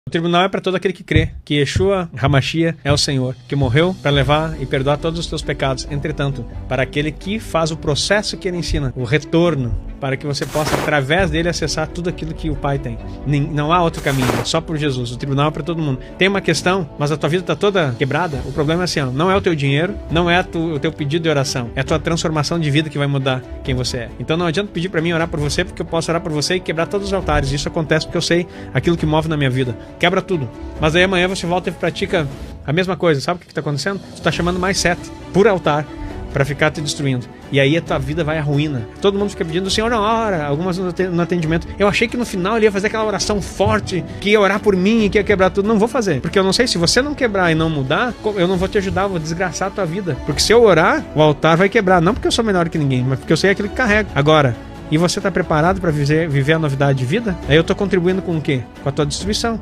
O tribunal é para todo aquele que crê que Yeshua HaMashiach é o Senhor, que morreu para levar e perdoar todos os teus pecados. Entretanto, para aquele que faz o processo que ele ensina, o retorno, para que você possa, através dele, acessar tudo aquilo que o Pai tem. Não há outro caminho, é só por Jesus. O tribunal é para todo mundo. Tem uma questão, mas a tua vida está toda quebrada. O problema é assim, ó, não é o teu dinheiro, não é o teu pedido de oração, é a tua transformação de vida que vai mudar quem você é. Então não adianta pedir para mim orar por você, porque eu posso orar por você e quebrar todos os altares. Isso acontece porque eu sei aquilo que move na minha vida. Quebra tudo. Mas aí amanhã você volta e pratica a mesma coisa. Sabe o que está acontecendo? Você está chamando mais sete por altar para ficar te destruindo. E aí a tua vida vai à ruína. Todo mundo fica pedindo, o Senhor não ora, algumas no atendimento. Eu achei que no final ele ia fazer aquela oração forte, que ia orar por mim e que ia quebrar tudo. Não vou fazer, porque eu não sei, se você não quebrar e não mudar, eu não vou te ajudar, eu vou desgraçar a tua vida. Porque se eu orar, o altar vai quebrar. Não porque eu sou melhor que ninguém, mas porque eu sei aquilo que carrego. Agora, e você está preparado para viver a novidade de vida? Aí eu estou contribuindo com o quê? Com a tua destruição.